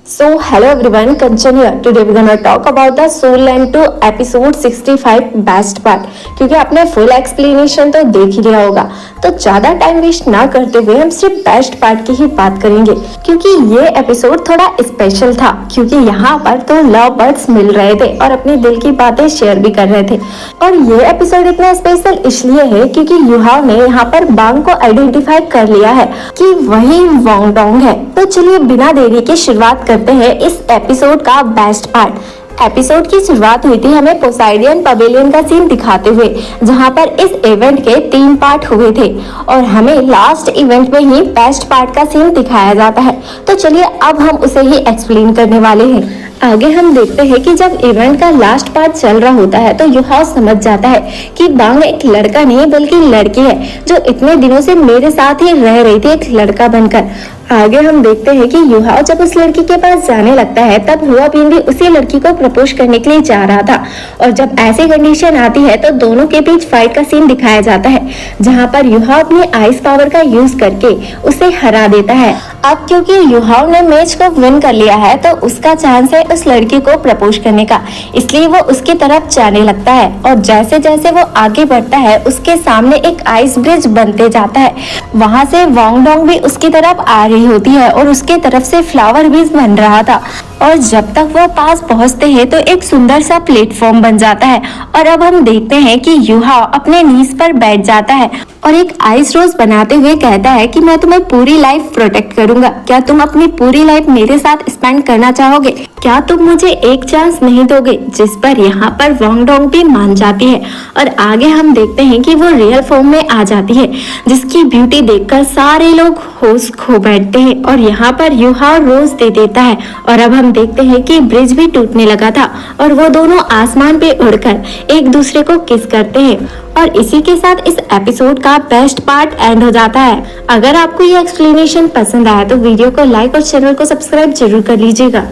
So hello everyone, Kanchan here. Today we're gonna talk about the Soul Land 2 episode 65 best part. क्योंकि आपने full explanation तो देख ही लिया होगा, तो ज्यादा टाइम वेस्ट ना करते हुए हम सिर्फ बेस्ट पार्ट की ही बात करेंगे। क्योंकि ये एपिसोड थोड़ा स्पेशल था, क्योंकि यहाँ पर तो लव बर्ड्स मिल रहे थे और अपने दिल की बातें शेयर भी कर रहे थे। और ये एपिसोड इतना स्पेशल इसलिए है क्योंकि युहाव ने यहाँ पर बांग को आइडेंटिफाई कर लिया है कि वही वोंग डोंग है। तो चलिए बिना देरी के शुरुआत करते हैं इस एपिसोड का बेस्ट पार्ट। एपिसोड की शुरुआत हुई थी हमें पोसाइडियन पवेलियन का सीन दिखाते हुए, जहां पर इस इवेंट के 3 पार्ट हुए थे और हमें लास्ट इवेंट में ही बेस्ट पार्ट का सीन दिखाया जाता है। तो चलिए अब हम उसे ही एक्सप्लेन करने वाले हैं। आगे हम देखते हैं कि जब इवेंट का लास्ट पार्ट चल रहा होता है तो युहाव समझ जाता है कि बांग एक लड़का नहीं बल्कि लड़की है जो इतने दिनों से मेरे साथ ही रह रही थी एक लड़का बनकर। आगे हम देखते हैं कि युहाव जब उस लड़की के पास जाने लगता है तब हुआ भी उसी लड़की को प्रपोज करने के लिए जा रहा था। और जब ऐसी कंडीशन आती है तो दोनों के बीच फाइट का सीन दिखाया जाता है, जहां पर युहाव अपने आइस पावर का यूज करके उसे हरा देता है। अब क्योंकि युहाव ने मैच को विन कर लिया है तो उसका चांस है उस लड़की को प्रपोज करने का, इसलिए वो उसकी तरफ जाने लगता है। और जैसे जैसे वो आगे बढ़ता है उसके सामने एक आइस ब्रिज बनते जाता है। वहां से वोंग डोंग भी उसकी तरफ आ रही होती है और उसके तरफ से फ्लावर ब्रिज बन रहा था। और जब तक वो पास पहुंचते हैं तो एक सुंदर सा प्लेटफॉर्म बन जाता है और अब हम देखते हैं कि युहाव अपने नीज पर बैठ जाता है और एक आइस रोज बनाते हुए कहता है कि मैं तुम्हें पूरी लाइफ प्रोटेक्ट करूंगा। क्या तुम अपनी पूरी लाइफ मेरे साथ स्पेंड करना चाहोगे? क्या तुम मुझे एक चांस नहीं दोगे? जिस पर यहाँ पर वोंग डोंग भी मान जाती है और आगे हम देखते हैं कि वो रियल फॉर्म में आ जाती है, जिसकी ब्यूटी देखकर सारे लोग होश खो बैठते हैं। और यहाँ पर युहाव रोज दे देता है और अब हम देखते हैं कि ब्रिज भी टूटने लगा था और वो दोनों आसमान पे उड़कर एक दूसरे को किस करते हैं। और इसी के साथ इस एपिसोड का बेस्ट पार्ट एंड हो जाता है। अगर आपको ये एक्सप्लेनेशन पसंद आया तो वीडियो को लाइक और चैनल को सब्सक्राइब जरूर कर लीजिएगा।